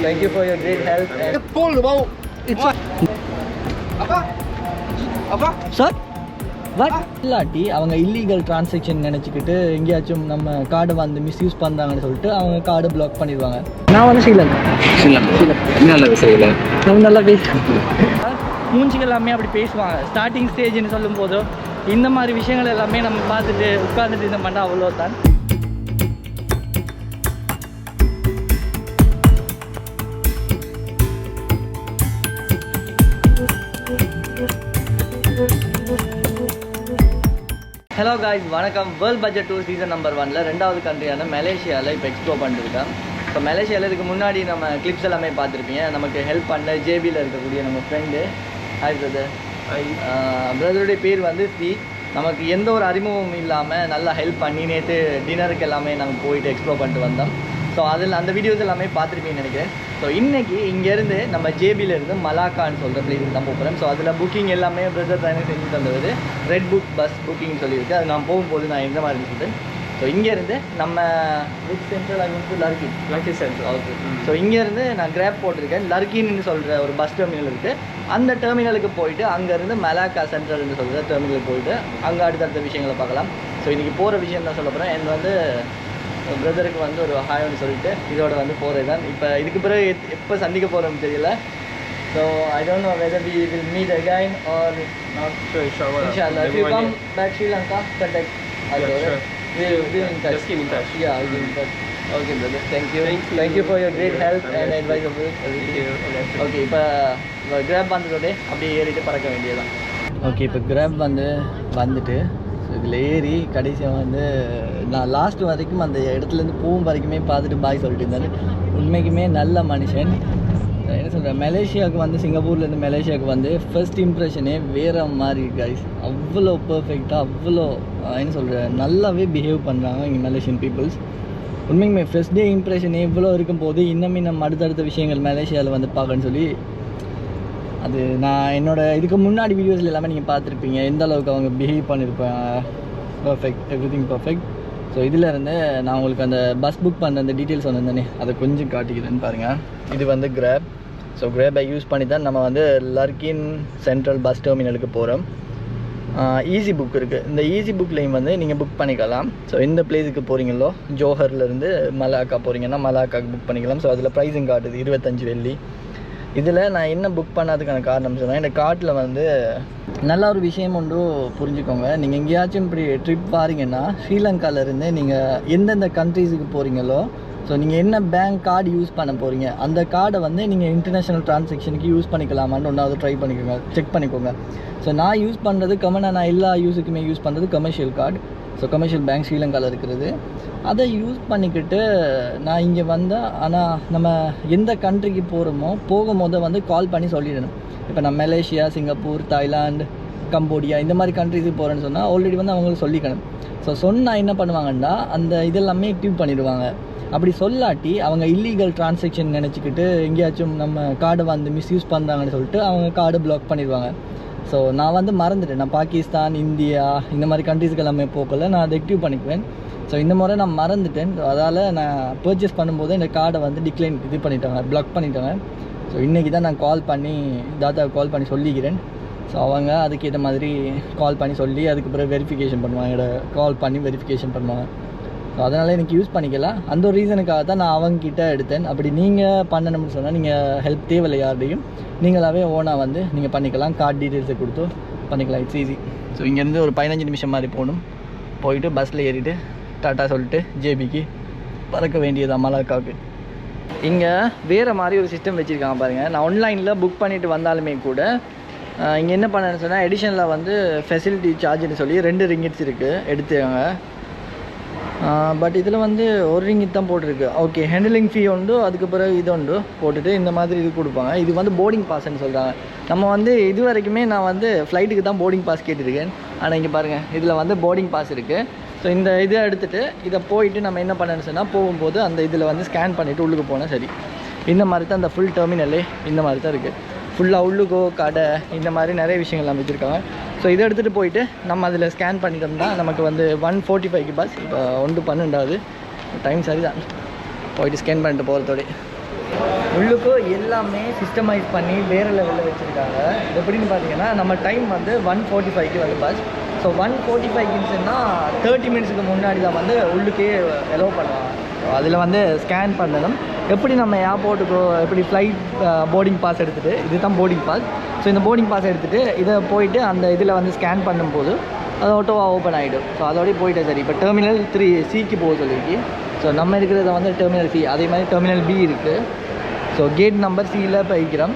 Thank you for your great help. Pull about. It's apa? Sir? What? இல்லாட்டி அவங்க illegal transaction நினச்சிக்கிட்டு எங்கேயாச்சும் நம்ம கார்டை வந்து மிஸ்யூஸ் பண்ணுறாங்கன்னு சொல்லிட்டு அவங்க கார்டை பிளாக் பண்ணிடுவாங்க. நான் வந்து நல்லா பேசுறீங்களா? நம்ம நல்லா மூஞ்சிகள் எல்லாமே அப்படி பேசுவாங்க. ஸ்டார்டிங் ஸ்டேஜ்னு சொல்லும் போதோ இந்த மாதிரி விஷயங்கள் எல்லாமே நம்ம பார்த்துட்டு உட்கார்ந்துட்டு இந்த பண்ணால் அவ்வளோ தான். ஹலோ காய்ஸ், வணக்கம். World budget tour season number 1ல் 2வது கண்ட்ரியான மலேசியாவில் இப்போ எக்ஸ்ப்ளோர் பண்ணிட்டுருக்கேன். இப்போ மலேசியாவில் இதுக்கு முன்னாடி நம்ம கிளிப்ஸ் எல்லாமே பார்த்துருப்பீங்க. நமக்கு ஹெல்ப் பண்ண ஜேபியில் இருக்கக்கூடிய நம்ம ஃப்ரெண்டு. Hi brother. பிரதருடைய பேர் வந்து ஸ்ரீ. நமக்கு எந்த ஒரு அறிமுகமும் இல்லாமல் நல்லா ஹெல்ப் பண்ணி நேற்று டின்னருக்கு எல்லாமே நாங்கள் போயிட்டு எக்ஸ்ப்ளோர் பண்ணிட்டு வந்தோம். ஸோ அதில் அந்த வீடியோஸ் எல்லாமே பார்த்துருப்பீங்கன்னு நினைக்கிறேன். ஸோ இன்றைக்கி இங்கேருந்து நம்ம ஜேபியிலேருந்து மலாக்கான்னு சொல்கிற பிளேஸுக்கு தான் போகிறோம். ஸோ அதில் புக்கிங் எல்லாமே பிரதர் தானே செஞ்சு தந்தது. ரெட் புக் பஸ் புக்கிங் சொல்லியிருக்கு. அது நான் போகும்போது நான் எந்த மாதிரி சொல்லிட்டேன். ஸோ இங்கேருந்து நம்ம வித் சென்ட்ரல் வந்து லர்க்கி சென்ட்ரல். ஓகே. ஸோ இங்கேருந்து நான் கிராப் போட்டிருக்கேன். லர்க்கின்னு சொல்கிற ஒரு பஸ் டெர்மினல் இருக்குது. அந்த டெர்மினலுக்கு போயிட்டு அங்கேருந்து மலாக்கா சென்ட்ரல்னு சொல்கிற டெர்மினலுக்கு போயிட்டு அங்கே அடுத்தடுத்த விஷயங்களை பார்க்கலாம். ஸோ இன்றைக்கி போகிற விஷயம் தான் சொல்ல போகிறேன். எனக்கு வந்து பிரதருக்கு வந்து ஒரு ஹாய்னு சொல்லிட்டு இதோட வந்து போகிறது தான். இப்போ இதுக்கு பிறகு எப்போ சந்திக்க போகிறோம்னு தெரியல. So I don't know whether we will meet again or not. Inshallah. If you come back Sri Lanka, contact us. We'll be in touch. Just keep in touch. Yeah, I'll be in touch. Okay, brother. Thank you for your great help and advice of everything. Okay, இப்போ graph வந்ததோட அப்படியே ஏறிட்டு பறக்க வேண்டியதான். Okay, இப்போ graph வந்துட்டு இதில் ஏறி கடைசியாக வந்து நான் லாஸ்ட் வரைக்கும் அந்த இடத்துலேருந்து போகும் வரைக்குமே பார்த்துட்டு பாய் சொல்லிட்டு இருந்தாரு. உண்மைக்குமே நல்ல மனுஷன். என்ன சொல்கிறேன், மலேசியாவுக்கு வந்து சிங்கப்பூர்லேருந்து மலேசியாவுக்கு வந்து ஃபர்ஸ்ட் இம்ப்ரெஷனே வேறு மாதிரி கைஸ். அவ்வளோ பர்ஃபெக்டாக அவ்வளோ என்ன சொல்கிறேன் நல்லாவே பிஹேவ் பண்ணுறாங்க இங்கே மலேசியன் பீப்புள்ஸ். உண்மைக்குமே ஃபர்ஸ்ட் டே இம்ப்ரெஷனே இவ்வளோ இருக்கும்போது இன்னுமே நம்ம அடுத்தடுத்த விஷயங்கள் மலேசியாவில் வந்து பார்க்கணுன்னு சொல்லி அது நான் என்னோடய இதுக்கு முன்னாடி வீடியோஸில் எல்லாமே நீங்கள் பார்த்துருப்பீங்க எந்த அளவுக்கு அவங்க பிஹேவ் பண்ணியிருப்பாங்க. Perfect, everything perfect. ஸோ இதிலேருந்து நான் உங்களுக்கு அந்த பஸ் புக் பண்ண அந்த டீட்டெயில்ஸ் வந்திருந்தேனே அதை கொஞ்சம் காட்டிக்கிறேன்னு பாருங்கள். இது வந்து கிராப். ஸோ கிராப்பை யூஸ் பண்ணி தான் நம்ம வந்து லர்க்கின் சென்ட்ரல் பஸ் டெர்மினலுக்கு போகிறோம். ஈஸி புக் இருக்குது. இந்த ஈஸி புக்லேயும் வந்து நீங்கள் புக் பண்ணிக்கலாம். ஸோ எந்த பிளேஸுக்கு போகிறீங்களோ ஜோஹர்லேருந்து மலாக்கா போகிறீங்கன்னா மலாக்காவுக்கு புக் பண்ணிக்கலாம். ஸோ அதில் ப்ரைஸிங் காட்டுது 25 வெள்ளி. இதில் நான் என்ன புக் பண்ணதுக்கான காரணம் சொன்னால், இந்த கார்ட்டில் வந்து நல்ல ஒரு விஷயம் ஒன்று புரிஞ்சுக்கோங்க. நீங்கள் எங்கேயாச்சும் இப்படி ட்ரிப் வாரீங்கன்னா ஸ்ரீலங்காவிலேருந்து நீங்கள் எந்தெந்த கண்ட்ரீஸுக்கு போகிறீங்களோ, ஸோ நீங்கள் என்ன பேங்க் கார்டு யூஸ் பண்ண போகிறீங்க அந்த கார்டை வந்து நீங்கள் இன்டர்நேஷ்னல் ட்ரான்சாக்ஷனுக்கு யூஸ் பண்ணிக்கலாமான்னு ஒன்றாவது ட்ரை பண்ணிக்கோங்க, செக் பண்ணிக்கோங்க. ஸோ நான் யூஸ் பண்ணுறது நான் எல்லா யூஸுக்குமே யூஸ் பண்ணுறது commercial card. So commercial bank ஸ்ரீலங்காவில் இருக்கிறது. அதை யூஸ் பண்ணிக்கிட்டு நான் இங்கே வந்தேன். ஆனால் நம்ம எந்த கண்ட்ரிக்கு போகிறோமோ போகும்போது வந்து கால் பண்ணி சொல்லிடணும். இப்போ நான் மலேசியா, சிங்கப்பூர், தாய்லாந்து, கம்போடியா இந்த மாதிரி கண்ட்ரிஸுக்கு போகிறேன்னு சொன்னால் ஆல்ரெடி வந்து அவங்களுக்கு சொல்லிக்கணும். ஸோ சொன்னால் என்ன பண்ணுவாங்கன்னா அந்த இதெல்லாமே ஆக்டிவ் பண்ணிடுவாங்க. அப்படி சொல்லாட்டி அவங்க இல்லீகல் டிரான்சாக்ஷன் நினச்சிக்கிட்டு எங்கேயாச்சும் நம்ம கார்டை வந்து மிஸ்யூஸ் பண்ணுறாங்கன்னு சொல்லிட்டு அவங்க கார்டு பிளாக் பண்ணிடுவாங்க. ஸோ நான் வந்து மறந்துட்டேன். நான் பாகிஸ்தான், இந்தியா இந்த மாதிரி கண்ட்ரிஸுக்கு எல்லாமே போகல, நான் அதை ஆக்டிவ் பண்ணிக்குவேன். ஸோ இந்த முறை நான் மறந்துட்டேன். ஸோ அதால் நான் பர்ச்சேஸ் பண்ணும்போது இந்த கார்டை வந்து டிக்ளைன் பண்ணிட்டாங்க, பிளாக் பண்ணிட்டாங்க. ஸோ இன்றைக்கி தான் நான் கால் பண்ணி தாத்தாவுக்கு கால் பண்ணி சொல்லிக்கிறேன். ஸோ அவங்க அதுக்கேற்ற மாதிரி கால் பண்ணி சொல்லி அதுக்கு பிறகு வெரிஃபிகேஷன் பண்ணுவாங்க, கால் பண்ணி வெரிஃபிகேஷன் பண்ணுவாங்க. ஸோ அதனால் எனக்கு யூஸ் பண்ணிக்கலாம். அந்த ஒரு ரீசனுக்காக தான் நான் அவங்கக்கிட்ட எடுத்தேன். அப்படி நீங்கள் பண்ணணும்னு சொன்னால் நீங்கள் ஹெல்ப் தேவையில்லை யார்டையும், நீங்களாகவே ஓனாக வந்து நீங்கள் பண்ணிக்கலாம். கார்டு டீட்டெயில்ஸை கொடுத்து பண்ணிக்கலாம். It's easy. ஸோ இங்கேருந்து ஒரு 15 நிமிஷம் மாதிரி போயிட்டு பஸ்ஸில் ஏறிட்டு டாட்டா சொல்லிட்டு ஜேபிக்கு பறக்க வேண்டியதான் மலாக்காவுக்கு. இங்கே வேறு மாதிரி ஒரு சிஸ்டம் வச்சுருக்காங்க பாருங்கள். நான் ஆன்லைனில் புக் பண்ணிவிட்டு வந்தாலுமே கூட இங்கே என்ன பண்ணேன்னு சொன்னால் எடிஷனில் வந்து ஃபெசிலிட்டி சார்ஜ்னு சொல்லி 2 ரிங்கிட்ஸ் இருக்குது எடுத்துக்காங்க. பட் இதில் வந்து 1 ரிங்கிட் தான் போட்டிருக்கு. ஓகே, ஹேண்டிலிங் ஃபீ உண்டு, அதுக்கு பிறகு இது உண்டு போட்டுட்டு இந்த மாதிரி இது கொடுப்பாங்க. இது வந்து போர்டிங் பாஸ்ன்னு சொல்கிறாங்க. நம்ம வந்து இது வரைக்குமே நான் வந்து ஃப்ளைட்டுக்கு தான் போர்டிங் பாஸ் கேட்டிருக்கேன். ஆனால் இங்கே பாருங்கள் இதில் வந்து போர்டிங் பாஸ் இருக்குது. ஸோ இந்த இதை எடுத்துகிட்டு இதை போயிட்டு நம்ம என்ன பண்ணணும்னு சொன்னால் போகும்போது அந்த இதில் வந்து ஸ்கேன் பண்ணிவிட்டு உள்ளுக்கு போனால் சரி. இந்த மாதிரி தான் அந்த ஃபுல் டெர்மினலே இந்த மாதிரி தான் இருக்குது. ஃபுல்லாக உள்ளுக்கோ கடை இந்த மாதிரி நிறைய விஷயங்கள்லாம் வச்சுருக்காங்க. ஸோ இதை எடுத்துகிட்டு போயிட்டு நம்ம அதில் ஸ்கேன் பண்ணிட்டோம்னா நமக்கு வந்து 1:45 பஸ். இப்போ 1:12 டைம் சரிதான். போயிட்டு ஸ்கேன் பண்ணிட்டு போகிறதோட உள்ளுக்கு எல்லாமே சிஸ்டமைஸ் பண்ணி வேறு லெவலில் வச்சுருக்காங்க. எப்படின்னு பார்த்தீங்கன்னா நம்ம டைம் வந்து 1:45க்கு வந்து பஸ். ஸோ 1:45க்குன்னா 30 மினிட்ஸுக்கு முன்னாடி தான் வந்து உள்ளுக்கே அலோவ் பண்ணுவாங்க. ஸோ அதில் வந்து ஸ்கேன் பண்ணணும். எப்படி நம்ம ஏர்போர்ட்டுக்கோ எப்படி ஃப்ளைட் போர்டிங் பாஸ் எடுத்துகிட்டு, இது தான் போர்டிங் பாஸ். ஸோ இந்த போர்டிங் பாஸ் எடுத்துகிட்டு இதை போயிட்டு அந்த இதில் வந்து ஸ்கேன் பண்ணும்போது அது ஆட்டோவாக ஓப்பன் ஆகிடும். ஸோ அதோடய போயிட்டே சரி. இப்போ டெர்மினல் 3Cக்கு போக சொல்லிருக்கு. ஸோ நம்ம இருக்கிறத வந்து டெர்மினல் C, அதே மாதிரி டெர்மினல் B இருக்குது. ஸோ கேட் நம்பர் Cயில் போய்க்கிறோம்.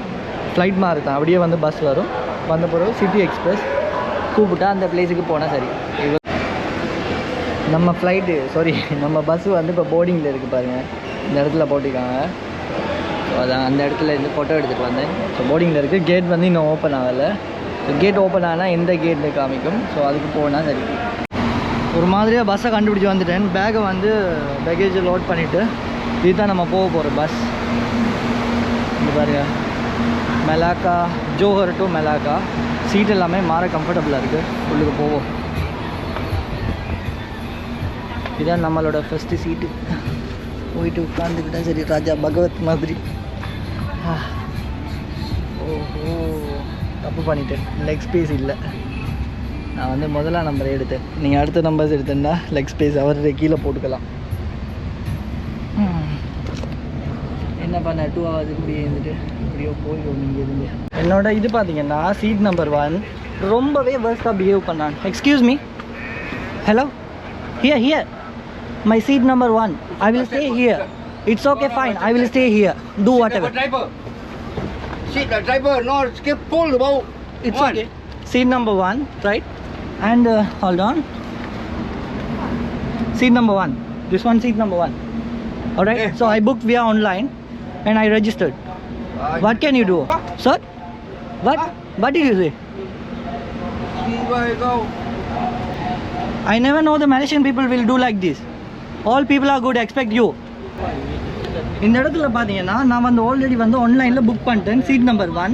ஃப்ளைட் மாதிரி தான் அப்படியே வந்து பஸ் வரும். வந்த பிறகு சிட்டி எக்ஸ்பிரஸ் கூப்பிட்டா அந்த பிளேஸுக்கு போனால் சரி. நம்ம ஃப்ளைட்டு நம்ம பஸ்ஸு வந்து இப்போ போர்டிங்கில் இருக்குது பாருங்கள். இந்த இடத்துல போட்டிருக்காங்க. ஸோ அதான் அந்த இடத்துல இருந்து ஃபோட்டோ எடுத்துகிட்டு வந்தேன். ஸோ போர்டிங்கில் இருக்குது. கேட் வந்து இன்னும் ஓப்பன் ஆகலை. ஸோ கேட் ஓப்பன் ஆனால் எந்த கேட்டு காமிக்கும். ஸோ அதுக்கு போனால் சரி. ஒரு மாதிரியாக பஸ்ஸை கண்டுபிடிச்சி வந்துட்டேன். பேக்கை வந்து பேக்கேஜை லோட் பண்ணிவிட்டு இதுதான் நம்ம போக போகிற பஸ். இது பாருங்க, மெலாக்கா, ஜோஹர் டு மெலாக்கா. சீட் எல்லாமே மாற கம்ஃபர்டபுளாக இருக்குது. உள்ளுக்கு போவோம். இதுதான் நம்மளோட ஃபஸ்ட்டு சீட்டு. போயிட்டு உட்காந்துக்கிட்டேன் சரி, ராஜா பகவத் மாதிரி. ஓஹோ, தப்பு பண்ணிட்டேன். லெக் ஸ்பேஸ் இல்லை. நான் வந்து முதலாம் நம்பர் எடுத்தேன். நீங்கள் அடுத்த நம்பர்ஸ் எடுத்தேன்னா லெக் ஸ்பேஸ் அவர்கிட்ட கீழே போட்டுக்கலாம். என்ன பண்ண 2 hours இப்படியே இருந்துட்டு இப்படியோ போயிடும். நீங்கள் இருந்து என்னோட இது பார்த்தீங்கன்னா சீட் நம்பர் 1 ரொம்பவே வேர்ஸ்ட்டாக பிஹேவ் பண்ணான். Excuse me, hello, here my seat number 1. I will stay here. It's okay, fine. I will stay here. Do whatever. Driver. Seat driver, no skip pull about. It's okay. Seat number 1, right? And hold on. Seat number 1. This one, seat number 1. Alright. So I booked via online and I registered. What can you do, sir? What did you say? See where you go. I never know the Malaysian people will do like this. All people are good, expect you. இந்த இடத்துல பார்த்தீங்கன்னா நான் வந்து already வந்து ஆன்லைனில் book பண்ணிட்டேன் seat number 1.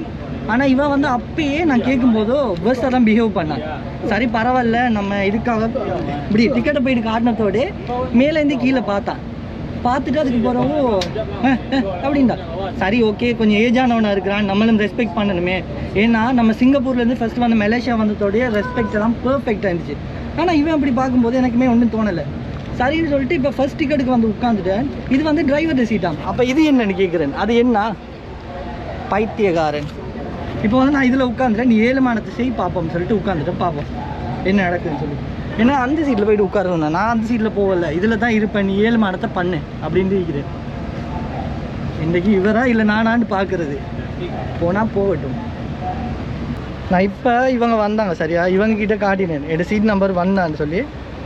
ஆனால் இவன் வந்து அப்பயே நான் கேட்கும்போதோ பெஸ்ட்டாக தான் பிஹேவ் பண்ணான். சரி பரவாயில்ல, நம்ம இதுக்காக இப்படி டிக்கெட்டை போயிட்டு காட்டினத்தோடு மேலேருந்து கீழே பார்த்துட்டு அதுக்கு பிறகு அப்படின்டா. சரி ஓகே, கொஞ்சம் ஏஜானவனாக இருக்கிறான், நம்மளும் ரெஸ்பெக்ட் பண்ணணுமே. ஏன்னா நம்ம சிங்கப்பூர்லேருந்து ஃபஸ்ட்டு வந்து மலேசியா வந்ததோடைய ரெஸ்பெக்ட் எல்லாம் பர்ஃபெக்டாக இருந்துச்சு. ஆனால் இவன் அப்படி பார்க்கும்போது எனக்குமே ஒன்றும் தோணலை. சரின்னு சொல்லிட்டு இப்போ ஃபர்ஸ்ட் டிக்கெட்டுக்கு வந்து உட்காந்துட்டேன். இது வந்து டிரைவர் சீட்டாம். அப்போ இது என்னன்னு கேட்குறேன். அது என்ன பைத்தியக்காரன். இப்போ வந்து நான் இதில் உட்காந்துட்டேன். நீ 7 மானத்தை செய் பார்ப்போம்னு சொல்லிட்டு உட்காந்துட்டேன். பார்ப்போம் என்ன நடக்குதுன்னு சொல்லி. ஏன்னா அந்த சீட்டில் போய்ட்டு உட்காருவேன். நான் அந்த சீட்டில் போகல, இதில் தான் இருப்பேன். நீ 7 மானத்தை பண்ணு அப்படின்னு இருக்கிறேன். இன்றைக்கி இவரா இல்லை நானான்னு பார்க்குறது. போனால் போகட்டும். நான் இப்போ இவங்க வந்தாங்க சரியா, இவங்ககிட்ட காட்டினேன் என்னோட சீட் நம்பர் 1 சொல்லி.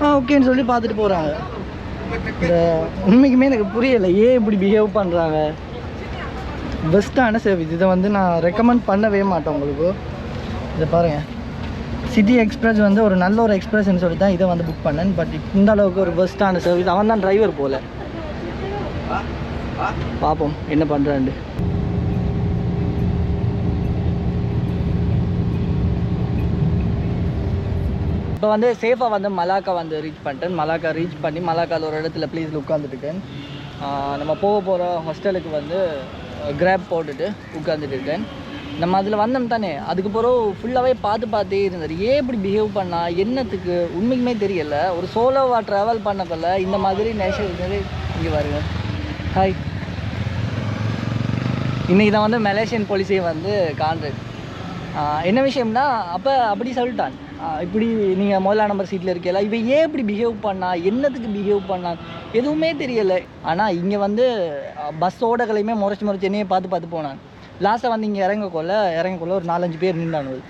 ஓகேன்னு சொல்லி பார்த்துட்டு போகிறாங்க. இந்த உண்மைக்குமே எனக்கு புரியலை ஏன் இப்படி பிஹேவ் பண்ணுறாங்க. பெஸ்ட்டான சர்வீஸ். இதை வந்து நான் ரெக்கமெண்ட் பண்ணவே மாட்டேன் உங்களுக்கு. இதை பாருங்கள், சிட்டி எக்ஸ்பிரஸ் வந்து ஒரு நல்ல ஒரு எக்ஸ்பிரஸ்ன்னு சொல்லி தான் இதை வந்து புக் பண்ணேன். பட் இந்த அளவுக்கு ஒரு பெஸ்ட்டான சர்வீஸ். அவன் தான் டிரைவர் போல். பார்ப்போம் என்ன பண்ணுறான்ட்டு. இப்போ வந்து சேஃபாக வந்து மலாக்கா வந்து ரீச் பண்ணிட்டேன். மலாக்கா ரீச் பண்ணி மலாக்காவில் ஒரு இடத்துல ப்ளேஸில் உட்காந்துட்டுருக்கேன். நம்ம போகிற ஹாஸ்டலுக்கு வந்து கிராப் போட்டுட்டு உட்காந்துட்டு இருக்கேன். நம்ம அதில் வந்தோம் தானே, அதுக்கு பிறகு ஃபுல்லாகவே பார்த்தே இருந்தார். ஏன் இப்படி பிஹேவ் பண்ணால் என்னத்துக்கு உண்மைக்குமே தெரியலை. ஒரு சோலோவாக ட்ராவல் பண்ணக்குள்ள இந்த மாதிரி நேஷனல் இங்கே வருங்க. ஹாய், இன்றைக்கி தான் வந்து மலேசியன் போலீஸே வந்து காண்றேன். என்ன விஷயம்னா அப்போ அப்படி சொல்லிட்டான், இப்படி நீங்கள் முதலாம் நம்பர் சீட்டில் இருக்கல, இவன் ஏன் இப்படி பிஹேவ் பண்ணா, என்னத்துக்கு பிஹேவ் பண்ணான் எதுவுமே தெரியலை. ஆனால் இங்கே வந்து பஸ்ஸோடகளையுமே முறைச்சி என்னையே பார்த்து போனான். லாஸ்ட்டாக வந்து இங்கே இறங்கக்குள்ள ஒரு 4-5 பேர் நின்றானுவது.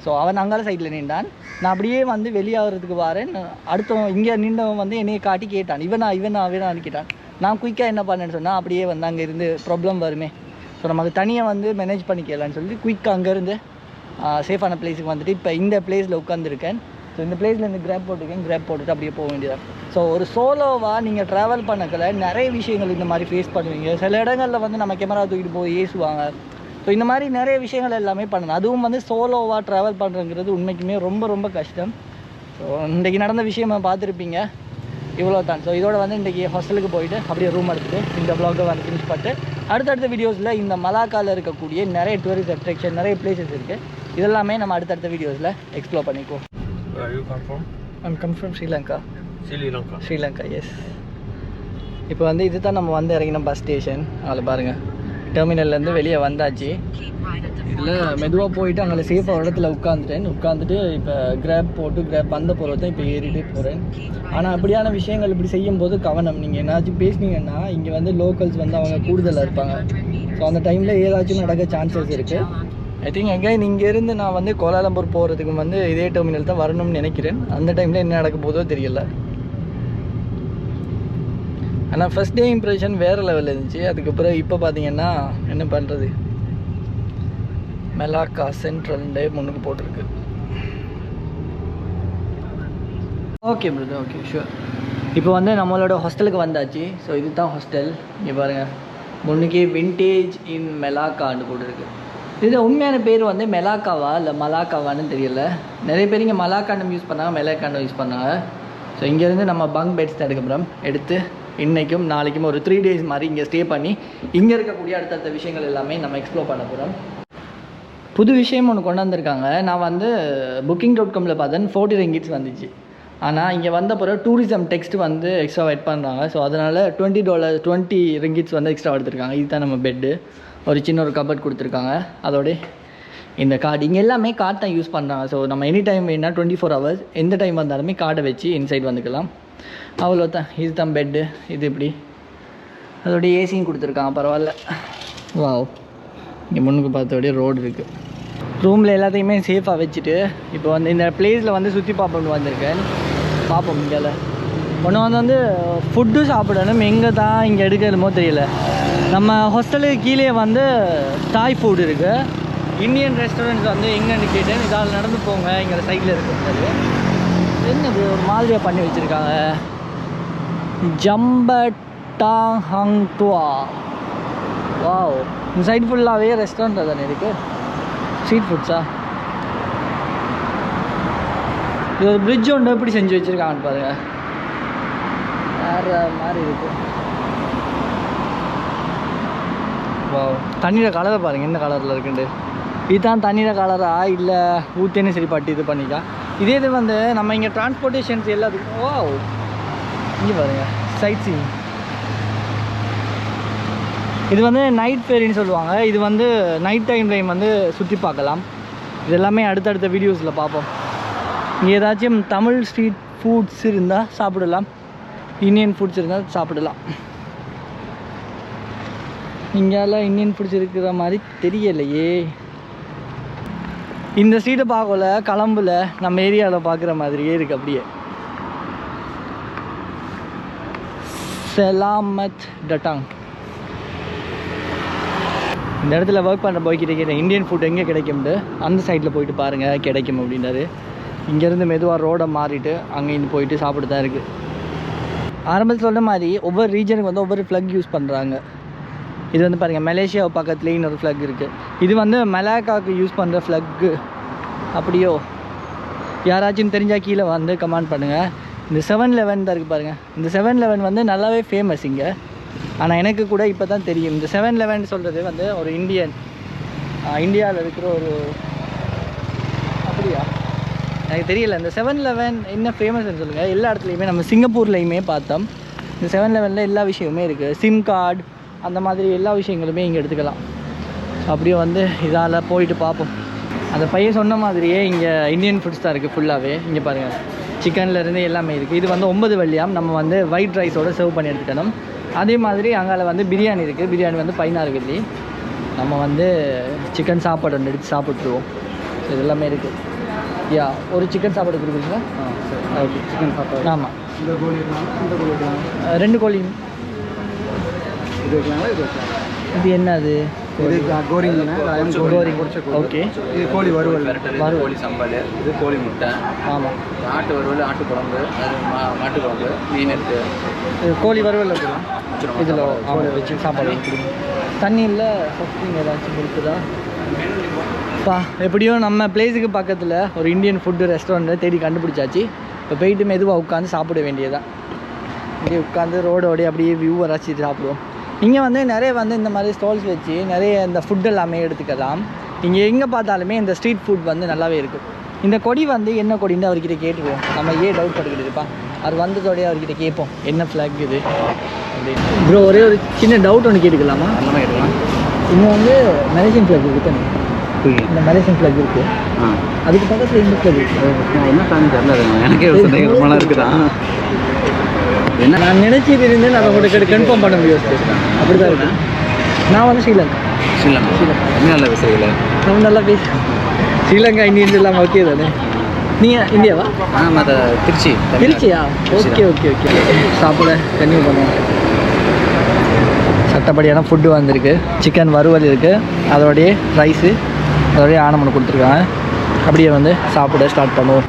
ஸோ அவன் அங்கால சைடில் நின்றான். நான் அப்படியே வந்து வெளியாகிறதுக்கு வரேன். அடுத்தவன் இங்கே நின்றவன் வந்து என்னையை காட்டி கேட்டான், இவனான்னு கேட்டான். நான் குயிக்காக என்ன பண்ணேன்னு சொன்னால் அப்படியே வந்து அங்கே இருந்து ப்ராப்ளம் வருமே, ஸோ நமக்கு தனியாக வந்து மேனேஜ் பண்ணிக்கலான்னு சொல்லி குயிக்காக அங்கேருந்து சேஃபான பிளேஸுக்கு வந்துட்டு இப்போ இந்த பிளேஸில் உட்காந்துருக்கேன். ஸோ இந்த பிளேஸ்லேருந்து கிராப் போட்டுட்டு அப்படியே போக வேண்டியதான். ஸோ ஒரு சோலோவாக நீங்கள் ட்ராவல் பண்ணக்கல நிறைய விஷயங்கள் இந்த மாதிரி ஃபேஸ் பண்ணுவீங்க. சில இடங்களில் வந்து நம்ம கேமரா தூக்கிட்டு போய் ஏசுவாங்க. ஸோ இந்த மாதிரி நிறைய விஷயங்கள் எல்லாமே பண்ணணும். அதுவும் வந்து சோலோவாக ட்ராவல் பண்ணுறங்கிறது உண்மைக்குமே ரொம்ப ரொம்ப கஷ்டம். ஸோ இன்றைக்கி நடந்த விஷயம் பார்த்துருப்பீங்க, இவ்வளோ தான். ஸோ இதோட வந்து இன்றைக்கி ஹாஸ்டலுக்கு போயிட்டு அப்படியே ரூம் எடுத்துகிட்டு இந்த வ்ளாகை வந்து ஃபினிஷ் பண்ணிட்டு அடுத்தடுத்த வீடியோஸில் இந்த மலாக்காவில் இருக்கக்கூடிய நிறைய டூரிஸ்ட் அட்ராக்ஷன், நிறைய பிளேசஸ் இருக்குது. இதெல்லாமே நம்ம அடுத்தடுத்த வீடியோஸில் எக்ஸ்ப்ளோர் பண்ணிக்குவோம். I'm come from Sri Lanka. Sri Lanka, yes. இப்போ வந்து இது தான் நம்ம வந்து இறங்கின பஸ் ஸ்டேஷன். அதில் பாருங்கள், டெர்மினல்லேருந்து வெளியே வந்தாச்சு. இதில் மெதுவாக போயிட்டு அங்கே சேஃபாக இடத்துல உட்காந்துட்டு இப்போ கிராப் வந்த போகிறது தான் இப்போ ஏறிட்டு போகிறேன். ஆனால் அப்படியான விஷயங்கள் இப்படி செய்யும்போது கவனம். நீங்கள் என்னாச்சும் பேசுனீங்கன்னா இங்கே வந்து லோக்கல்ஸ் வந்து அவங்க கூடுதலாக இருப்பாங்க. ஸோ அந்த டைமில் ஏதாச்சும் நடக்க சான்சஸ் இருக்குது. ஐ திங்க் எங்கேயும் இங்கேருந்து நான் வந்து கோலாலம்பூர் போகிறதுக்கு வந்து இதே டெர்மினல் தான் வரணும்னு நினைக்கிறேன். அந்த டைமில் என்ன நடக்க போதோ தெரியல. ஆனால் ஃபஸ்ட் டே இம்ப்ரெஷன் வேறு லெவலில் இருந்துச்சு. அதுக்கப்புறம் இப்போ பார்த்தீங்கன்னா என்ன பண்ணுறது, மெலாக்கா சென்ட்ரல்ண்டே முன்னுக்கு போட்டிருக்கு. Okay brother, okay sure. இப்போ வந்து நம்மளோட ஹாஸ்டலுக்கு வந்தாச்சு. ஸோ இது தான் ஹாஸ்டல். இங்கே பாருங்கள், முன்னுக்கே விண்டேஜ் இன் மெலாக்கான்னு போட்டிருக்கு. இது உண்மையான பேர் வந்து மெலாக்காவா இல்லை மலாக்காவான்னு தெரியல. நிறைய பேர் இங்கே மலாக்காண்டம் யூஸ் பண்ணாங்க, மெலாக்காண்டம் யூஸ் பண்ணாங்க. ஸோ இங்கேருந்து நம்ம பங்க் பெட்ஸ் தான் எடுக்கிறோம். எடுத்து இன்றைக்கும் நாளைக்கும் ஒரு 3 days மாதிரி இங்கே ஸ்டே பண்ணி இங்கே இருக்கக்கூடிய அடுத்தடுத்த விஷயங்கள் எல்லாமே நம்ம எக்ஸ்ப்ளோர் பண்ண போகிறோம். புது விஷயம் ஒன்று கொண்டு வந்திருக்காங்க. நான் வந்து booking.comல பார்த்தேன் 40 ringgits வந்துச்சு. ஆனால் இங்கே வந்த பிறகு டூரிசம் டெக்ஸ்ட் வந்து எக்ஸ்ட்ரா எட் பண்ணுறாங்க. ஸோ அதனால் $20 ringgits வந்து எக்ஸ்ட்ரா எடுத்துருக்காங்க. இதுதான் நம்ம பெட்டு. ஒரு சின்ன ஒரு கபர்ட் கொடுத்துருக்காங்க. அதோட இந்த கார்டு இங்கே எல்லாமே கார்டு தான் யூஸ் பண்ணுறாங்க. ஸோ நம்ம எனி டைம் வேணால் 24 hours எந்த டைம் வந்தாலுமே கார்டை வச்சு இன்சைட் வந்துக்கலாம். அவ்வளோதான். இது தான் பெட்டு. இது இப்படி அதோட ஏசியும் கொடுத்துருக்காங்க. பரவாயில்ல. வாவ். இங்கே முன்னுக்கு பார்த்தோடைய ரோடு இருக்குது. ரூமில் எல்லாத்தையுமே சேஃபாக வச்சுட்டு இப்போ வந்து இந்த பிளேஸில் வந்து சுற்றி பார்ப்போம்னு வந்திருக்கேன். பார்ப்போம். இங்கே ஒன்று வந்து ஃபுட்டு சாப்பிடணும். எங்கே தான் இங்கே எடுக்கணுமோ தெரியல. நம்ம ஹாஸ்டலுக்கு கீழே வந்து தாய் ஃபுட் இருக்குது. இந்தியன் ரெஸ்டாரண்ட்ஸ் வந்து எங்கேன்னு கேட்டேன். இதால் நடந்து போங்க, இங்கே சைடில் இருக்குது. என்னது ஒரு மாதிரியாக பண்ணி வச்சுருக்காங்க. ஜம்பட்டாங்டுவா. வாவ். இந்த சைடு ஃபுல்லாகவே ரெஸ்டாரண்ட் தானே இருக்குது. ஸ்ட்ரீட் ஃபுட்ஸா? இது ஒரு பிரிட்ஜ் ஒன்று எப்படி செஞ்சு வச்சுருக்காங்கன்னு பாருங்க. வேறு மாதிரி இருக்குது. வாவ். தண்ணியோட கலரை பாருங்கள், என்ன கலரில் இருக்குண்டு. இதுதான் தண்ணியோட கலரா இல்லை ஊற்றேன்னு சரி பட்டு இது பண்ணிக்கா. இதே இது வந்து நம்ம இங்கே டிரான்ஸ்போர்ட்டேஷன்ஸ் எல்லாத்துக்கும். வாவ். இங்கே பாருங்கள், சைட் சீயிங். இது வந்து நைட் ஃபேரின்னு சொல்லுவாங்க. இது வந்து நைட் டைம் வந்து சுற்றி பார்க்கலாம். இது எல்லாமே அடுத்தடுத்த வீடியோஸில் பார்ப்போம். இங்கே ஏதாச்சும் தமிழ் ஸ்ட்ரீட் ஃபுட்ஸ் இருந்தால் சாப்பிடலாம், இந்தியன் ஃபுட்ஸ் இருந்தால் சாப்பிடலாம். இங்கெல்லாம் இந்தியன் ஃபுட்ஸ் இருக்கிற மாதிரி தெரியலையே. இந்த ஸ்ட்ரீட்டை பார்க்கல, கலம்புல நம்ம ஏரியாவில் பார்க்குற மாதிரியே இருக்குது. அப்படியே செலாமத் டட்டாங். இந்த இடத்துல ஒர்க் பண்ணுற போய்கிட்ட கேட்டேன் இந்தியன் ஃபுட் எங்கே கிடைக்கும்ட்டு. அந்த சைடில் போயிட்டு பாருங்கள் கிடைக்கும் அப்படின்னாரு. இங்கேருந்து மெதுவாக ரோடை மாறிட்டு அங்கேருந்து போயிட்டு சாப்பிட்டு தான் இருக்குது. ஆரம்பத்தில் சொன்ன மாதிரி ஒவ்வொரு ரீஜனுக்கு வந்து ஒவ்வொரு ஃப்ளக் யூஸ் பண்ணுறாங்க. இது வந்து பாருங்கள், மலேசியாவை பக்கத்துலேயே இன்னொரு ஃப்ளக் இருக்குது. இது வந்து மலாக்காவுக்கு யூஸ் பண்ணுற ஃப்ளக்கு. அப்படியோ யாராச்சும் தெரிஞ்சால் கீழே வந்து கமெண்ட் பண்ணுங்கள். இந்த 7-Eleven தான் இருக்குது பாருங்கள். இந்த 7-Eleven வந்து நல்லாவே ஃபேமஸ் இங்கே. ஆனால் எனக்கு கூட இப்போ தான் தெரியும். இந்த 7-Eleven சொல்கிறது வந்து ஒரு இந்தியாவில் இருக்கிற ஒரு, அப்படியா எனக்கு தெரியல. இந்த 7-Eleven என்ன ஃபேமஸ்ன்னு சொல்லுங்கள். எல்லா இடத்துலையுமே நம்ம சிங்கப்பூர்லேயுமே பார்த்தோம். இந்த 7-Elevenல எல்லா விஷயமுமே இருக்குது. சிம் கார்டு அந்த மாதிரி எல்லா விஷயங்களுமே இங்கே எடுத்துக்கலாம். அப்படியே வந்து இதால் போயிட்டு பார்ப்போம். அந்த பையன் சொன்ன மாதிரியே இங்கே இந்தியன் ஃபுட்ஸ் தான் இருக்குது ஃபுல்லாகவே. இங்கே பாருங்கள், சிக்கன்லேருந்து எல்லாமே இருக்குது. இது வந்து 9 வெள்ளியாம். நம்ம வந்து ஒயிட் ரைஸோடு சர்வ் பண்ணி எடுத்துக்கணும். அதே மாதிரி அங்கே வந்து பிரியாணி இருக்குது. பிரியாணி வந்து 14 வெள்ளி. நம்ம வந்து சிக்கன் சாப்பாடு ஒன்று எடுத்து சாப்பிட்ருவோம். இது எல்லாமே இருக்குது. யா, ஒரு சிக்கன் சாப்பாடு கொடுக்குறீங்களா? ஓகே, சிக்கன் சாப்பாடு. ஆமாம். இந்த கோழி இந்த கோழி 2 கோழி. இது வைக்கலாங்களா? இது வைக்கலாம். இது என்ன அது? இது கோரிங்க. ஓகே. இது கோழி வறுவல், கோழி சம்பல், இது கோழி முட்டை. ஆமாம். ஆட்டு வறுவல், ஆட்டு குழம்பு, அது மாட்டு குழம்பு, மீன் இருக்குது. இது கோழி வறுவல் வைக்கலாம். இதில் அவளை வச்சு சாப்பாடு கொடுங்க. தண்ணியில் சப்ஸ்டிங் ஏதாச்சும் இருக்குதா? எப்படியோ நம்ம பிளேஸுக்கு பக்கத்தில் ஒரு இந்தியன் ஃபுட்டு ரெஸ்டாரண்ட்டை தேடி கண்டுபிடிச்சாச்சு. இப்போ போயிட்டு மெதுவாக உட்காந்து சாப்பிட வேண்டியதான். அப்படியே உட்காந்து ரோடோடைய அப்படியே வியூவை ரசித்து சாப்பிடுவோம். இங்கே வந்து நிறைய வந்து இந்த மாதிரி ஸ்டால்ஸ் வச்சு நிறைய இந்த ஃபுட் எல்லாமே எடுத்துக்கலாம். இங்கே எங்கே பார்த்தாலுமே இந்த ஸ்ட்ரீட் ஃபுட் வந்து நல்லாவே இருக்கும். இந்த கொடி வந்து என்ன கொடின்னு அவர்கிட்ட கேட்டுருவோம். நம்ம டவுட் பட்டுக்கிட்டு இருப்பான். அவர் வந்ததோடய அவர்கிட்ட கேட்போம் என்ன ஃப்ளாக் இது அப்படின்னு. ப்ரோ ஒரே ஒரு சின்ன டவுட் ஒன்று கேட்டுக்கலாமா? அந்த மாதிரி கேட்கலாம். இங்கே வந்து மலேசியன் ஃப்ளாக் இருக்குது. இந்த மலேசியன் ஃப்ளாக் இருக்குது. அதுக்கு பக்கத்தில் இந்த ஃப்ளாக் இருக்குது. என்ன சாமி தெரியல, எனக்கே ஒரு சந்தேகமாக இருக்குதான். என்ன நான் நினச்சிட்டு இருந்தேன், நான் உங்களுக்கு கன்ஃபார்ம் பண்ண முடியும். அப்படி தான் இருக்கேன். நான் வந்து ஸ்ரீலங்கா. இன்னும் நல்ல விஷயம் நம்ம நல்லா பேசுகிறேன். ஸ்ரீலங்கா இந்தியன்ஸ் எல்லாம் ஓகே தானே? நீங்கள் இந்தியாவா? மற்ற திருச்சியா? Okay okay okay. சாப்பிட கன்டினியூ பண்ணுவோம். சட்டப்படியான ஃபுட்டு வந்திருக்கு. சிக்கன் வறுவல் இருக்குது, அதோடைய ரைஸு, அதோடைய ஆனமனை கொடுத்துருக்காங்க. அப்படியே வந்து சாப்பிட ஸ்டார்ட் பண்ணுவோம்.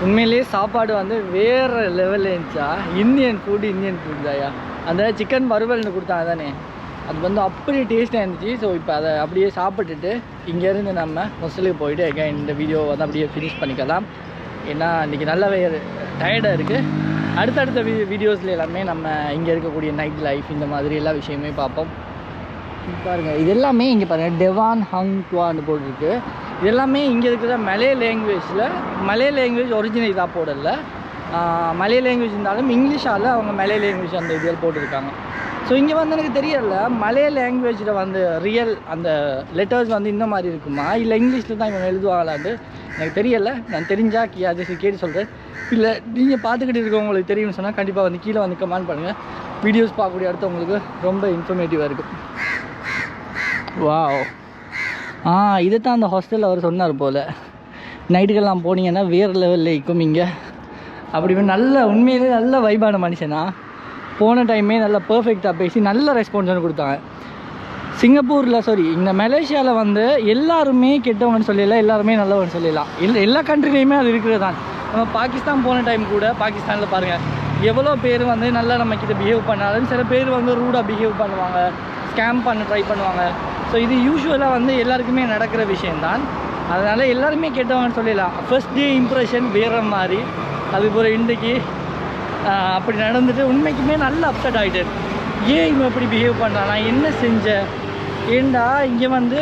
உண்மையிலேயே சாப்பாடு வந்து வேறு லெவலில் இருந்துச்சா. இந்தியன் ஃபுட் தாயா. அந்த சிக்கன் வறுவல்னு கொடுத்தாங்க தானே, அது வந்து அப்படி டேஸ்ட்டாக இருந்துச்சு. ஸோ இப்போ அதை அப்படியே சாப்பிட்டுட்டு இங்கேருந்து நம்ம ஹாஸ்டலுக்கு போயிட்டு எகைன் இந்த வீடியோவை வந்து அப்படியே ஃபினிஷ் பண்ணிக்கலாம். ஏன்னா இன்றைக்கி நல்லாவே டயர்டாக இருக்குது. அடுத்தடுத்த வீடியோஸில் எல்லாமே நம்ம இங்கே இருக்கக்கூடிய நைட் லைஃப் இந்த மாதிரி எல்லா விஷயமே பார்ப்போம். பாருங்கள், இது எல்லாமே இங்கே பாருங்கள் டெவான் ஹங் துவான்னு போட்டிருக்கு. இது எல்லாமே இங்கே இருக்கிற மலே லாங்குவேஜ் ஒரிஜினல் இதாக போடலை. மலே லாங்குவேஜ் இருந்தாலும் இங்கிலீஷால் அவங்க மலே லாங்குவேஜ் அந்த இதில் போட்டிருக்காங்க. ஸோ இங்கே வந்து எனக்கு தெரியல மலே லாங்குவேஜில் வந்து ரியல் அந்த லெட்டர்ஸ் வந்து இந்த மாதிரி இருக்குமா இல்லை இங்கிலீஷில் தான் இவங்க எழுதுவாங்களான்னு எனக்கு தெரியலை. நான் தெரிஞ்சால் அது கேட்டு சொல்கிறேன். இல்லை நீங்கள் பார்த்துக்கிட்டு இருக்கவங்களுக்கு தெரியும்னு சொன்னால் கண்டிப்பாக வந்து கீழே வந்து கமெண்ட் பண்ணுங்கள். வீடியோஸ் பார்க்கக்கூடிய அடுத்தவங்களுக்கு ரொம்ப இன்ஃபர்மேட்டிவாக இருக்கும். வாவ், இதை தான் அந்த ஹாஸ்டலில் அவர் சொன்னார் போல். நைட்டுக்கெல்லாம் போனீங்கன்னா வேறு லெவலில் இருக்கும் இங்கே. அப்படி நல்ல உண்மையிலே நல்ல வைபான மனுஷனா. போன டைமே நல்லா பர்ஃபெக்டாக பேசி நல்ல ரெஸ்பான்ஸ் கொடுத்தாங்க. இந்த மலேசியாவில் வந்து எல்லாருமே கெட்டவங்கன்னு சொல்லலாம், எல்லாருமே நல்லவன்னு சொல்லலாம். எல்லா கண்ட்ரிலையுமே அது இருக்கிறது தான். நம்ம பாகிஸ்தான் போன டைம் கூட பாகிஸ்தானில் பாருங்கள் எவ்வளோ பேர் வந்து நல்லா நம்மக்கிட்ட பிஹேவ் பண்ணாலும் சில பேர் வந்து ரூடாக பிஹேவ் பண்ணுவாங்க, ஸ்கேம் பண்ண ட்ரை பண்ணுவாங்க. ஸோ இது யூஸ்வலாக வந்து எல்லாருக்குமே நடக்கிற விஷயந்தான். அதனால் எல்லாருமே கெட்டவங்கன்னு சொல்லலாம். ஃபர்ஸ்ட் டே இம்ப்ரெஷன் வேறு மாதிரி. அதுபோல் இன்றைக்கி அப்படி நடந்துட்டு உண்மைக்குமே நல்ல அப்செட் ஆகிட்டேன். ஏன் இவன் எப்படி பிஹேவ் பண்ணான், நான் என்ன செஞ்சேன்? ஏண்டா இங்கே வந்து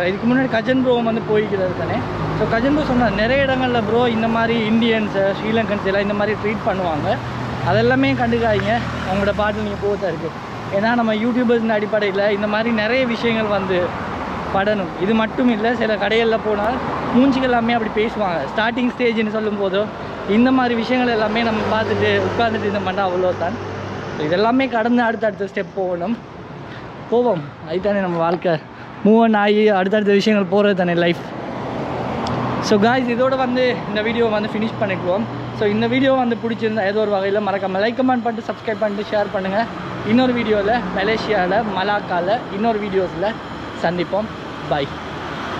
இதுக்கு முன்னாடி கஜன் ப்ரோ வந்து போய்க்கிறது தானே. ஸோ கஜன் ப்ரோ சொன்னார் நிறைய இடங்களில் ப்ரோ இந்த மாதிரி இந்தியன்ஸை ஸ்ரீலங்கன்ஸ் எல்லாம் இந்த மாதிரி ட்ரீட் பண்ணுவாங்க, அதெல்லாமே கண்டுக்காதீங்க, அவங்களோட பாட்டு நீங்கள் போகத்தான் இருக்குது. ஏன்னா நம்ம யூடியூபர்ஸ் அடிப்படையில் இந்த மாதிரி நிறைய விஷயங்கள் வந்து படணும். இது மட்டும் இல்லை, சில கடைகளில் போனால் மூஞ்சிகள் எல்லாமே அப்படி பேசுவாங்க. ஸ்டார்டிங் ஸ்டேஜ்னு சொல்லும் போதோ இந்த மாதிரி விஷயங்கள் எல்லாமே நம்ம பார்த்துட்டு உட்காந்துட்டு இந்த பண்ணால் அவ்வளோதான். இதெல்லாமே கடந்து அடுத்தடுத்த ஸ்டெப் போவோம். அதுதானே நம்ம வாழ்க்கை. மூவ் ஆன் ஆகி அடுத்தடுத்த விஷயங்கள் போகிறது தானே லைஃப். ஸோ காய்ஸ், இதோடு வந்து இந்த வீடியோ வந்து ஃபினிஷ் பண்ணிக்குவோம். ஸோ இந்த வீடியோ வந்து பிடிச்சிருந்தா ஏதோ ஒரு வகையில் மறக்காமல் லைக் கமெண்ட் பண்ணிட்டு சப்ஸ்கிரைப் பண்ணிட்டு ஷேர் பண்ணுங்கள். இன்னொரு வீடியோவில் மலேசியாவில் மலாக்காவில் இன்னொரு வீடியோஸில் சந்திப்போம். பாய்.